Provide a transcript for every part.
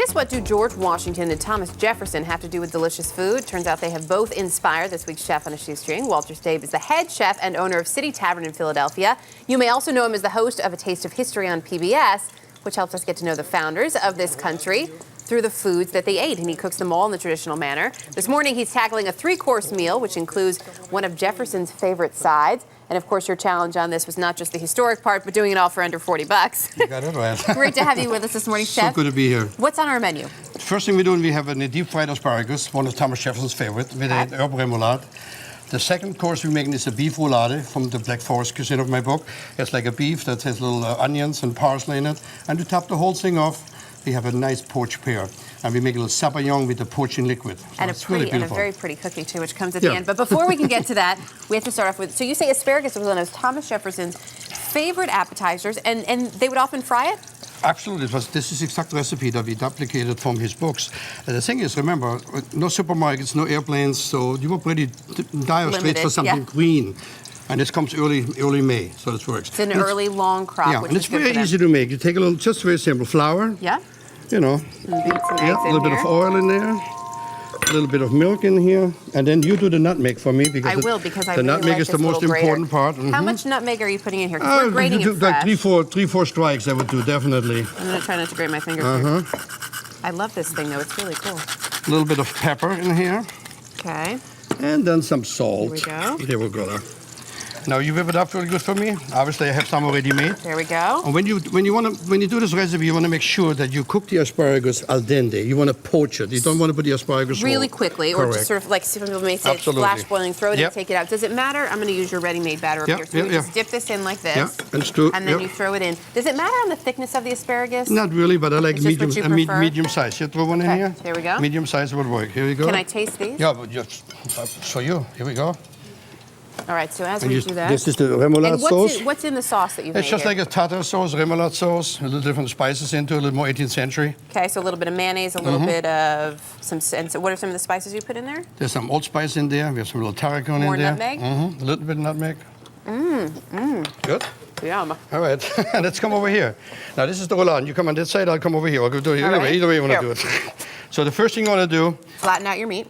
just what do George Washington and Thomas Jefferson have to do with delicious food? Turns out they have both inspired this week's chef on a shoestring. Walter Staib is the head chef and owner of City Tavern in Philadelphia. You may also know him as the host of A Taste of History on PBS, which helps us get to know the founders of this country through the foods that they ate, and he cooks them all in the traditional manner. This morning, he's tackling a three-course meal, which includes one of Jefferson's favorite sides. And of course, your challenge on this was not just the historic part, but doing it all for under 40 bucks. You got it right. Great to have you with us this morning, Chef. So good to be here. What's on our menu? First thing we're doing, we have a deep fried asparagus, one of Thomas Jefferson's favorite, with a herb remoulade. The second course we're making is a beef roulade from the Black Forest cuisine of my book. It's like a beef that has little onions and parsley in it. And to top the whole thing off, we have a nice poached pear. And we make a little sabayon with the poaching liquid. So and, really and a very pretty cookie, too, which comes at the end. But before we can get to that, we have to start off with, so you say asparagus was one of Thomas Jefferson's favorite appetizers, and they would often fry it? Absolutely. This is the exact recipe that we duplicated from his books. And the thing is, remember, no supermarkets, no airplanes, so you were pretty dire straits for something green. And this comes early May, so this works. It's an early, long crop, yeah, which and is it's good very for easy to make. You take a little, just very simple flour. Yeah. You know, a little bit of oil in there, a little bit of milk in here, and then you do the nutmeg for me because I will, because I the really nutmeg like is the most important part. How much nutmeg are you putting in here? Because we're grating you it do fresh. like three, four strikes. I would do definitely. I'm gonna try not to grate my fingers here. I love this thing though; it's really cool. A little bit of pepper in here. Okay. And then some salt. Here we go. There we go. Now you whip it up really good for me. Obviously, I have some already made. There we go. And when you do this recipe, you want to make sure that you cook the asparagus al dente. You want to poach it. You don't want to put the asparagus really raw. quickly, or just sort of like some people may say, it's flash boiling. Throw it and take it out. Does it matter? I'm going to use your ready-made batter up here. So you just dip this in like this, and then you throw it in. Does it matter on the thickness of the asparagus? Not really, but I like medium size. You throw one in here. There we go. Medium size would work. Here we go. Can I taste these? Yeah, but just for you. Here we go. All right, so as we do that. This is the remoulade sauce. What's in the sauce that you've made? It's just like a tartar sauce, remoulade sauce, a little different spices into it, a little more 18th century. Okay, so a little bit of mayonnaise, a little bit of some. And so what are some of the spices you put in there? There's some old spice in there. We have some little tarragon in there. More nutmeg? A little bit of nutmeg. Good? Yum. All right, let's come over here. Now, this is the roulade. You come on this side, I'll come over here. I'll do it either way you want to do it. So the first thing you want to do... Flatten out your meat.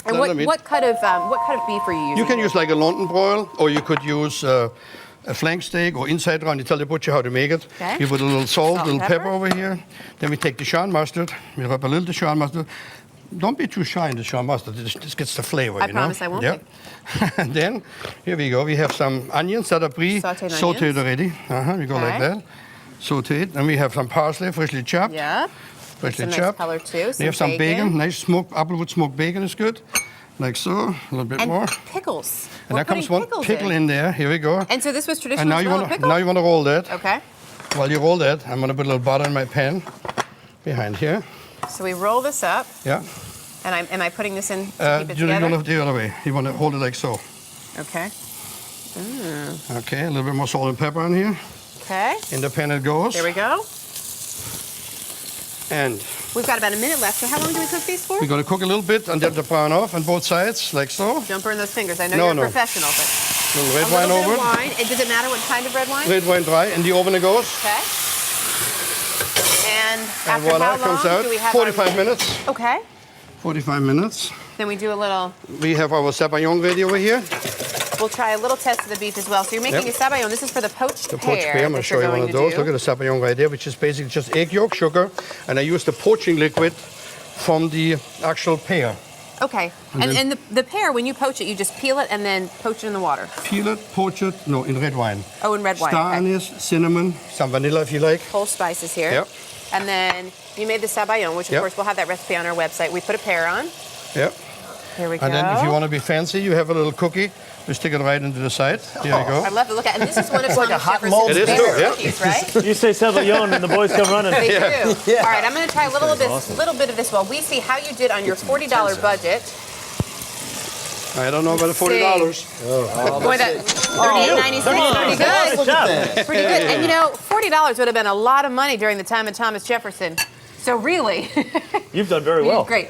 And what cut of beef are you using? You can use like a London broil, or you could use a flank steak or inside round. You tell the butcher how to make it. Okay. You put a little salt, a little pepper over here. Then we take Dijon mustard. We rub a little Dijon mustard. Don't be too shy in Dijon mustard. This gets the flavor, I promise I won't be. And then, here we go. We have some onions that are pre-sauteed already. We go like that. Sauteed. And we have some parsley, freshly chopped. Yeah. Freshly nice chopped. Color too. We have some bacon. Nice smoked applewood smoked bacon is good. Like so, a little bit more. Pickles. And there comes one pickle in there. Here we go. And so this was traditional. And now you want to roll that. Okay. While you roll that, I'm going to put a little butter in my pan behind here. So we roll this up. Yeah. And am I putting this in to keep it together? You want to the other way. You want to hold it like so. Okay. Okay, a little bit more salt and pepper on here. Okay. In the pan it goes. There we go. And we've got about a minute left. So how long do we cook these for? We're going to cook a little bit and then the brown off on both sides, like so. Don't burn those fingers. I know you're a professional, but a little red wine over. Wine. And does it matter what kind of red wine? Red wine dry. In the oven it goes. Okay. And after voila, how long comes out. do we have 45 minutes. Okay. 45 minutes. Then we do a little... We have our sabayon ready over here. We'll try a little test of the beef as well. So you're making a sabayon. This is for the poached pear. The poached pear. I'm going to show you one of those. Look at the sabayon right there, which is basically just egg yolk, sugar, and I use the poaching liquid from the actual pear. Okay. And the pear, when you poach it, you just peel it and then poach it in the water? Peel it, poach it, no, in red wine. Oh, in red wine. Star anise, cinnamon, some vanilla if you like. Whole spices here. Yep. And then you made the sabayon, which of course we'll have that recipe on our website. We put a pear on. Yep. Here we go. And then if you want to be fancy, you have a little cookie. We stick it right into the side. There you go. I love to look at it. And this is one of like a hot mold. Jefferson's favorite cookies, right? You say sabayon and the boys come running. They do. Yeah. All right, I'm going to try a little bit of this while we see how you did on your $40 budget. I don't know about the $40. Boy, that $38.96, pretty good. Good job. Pretty good. And you know, $40 would have been a lot of money during the time of Thomas Jefferson. So really, you've done very well. Great.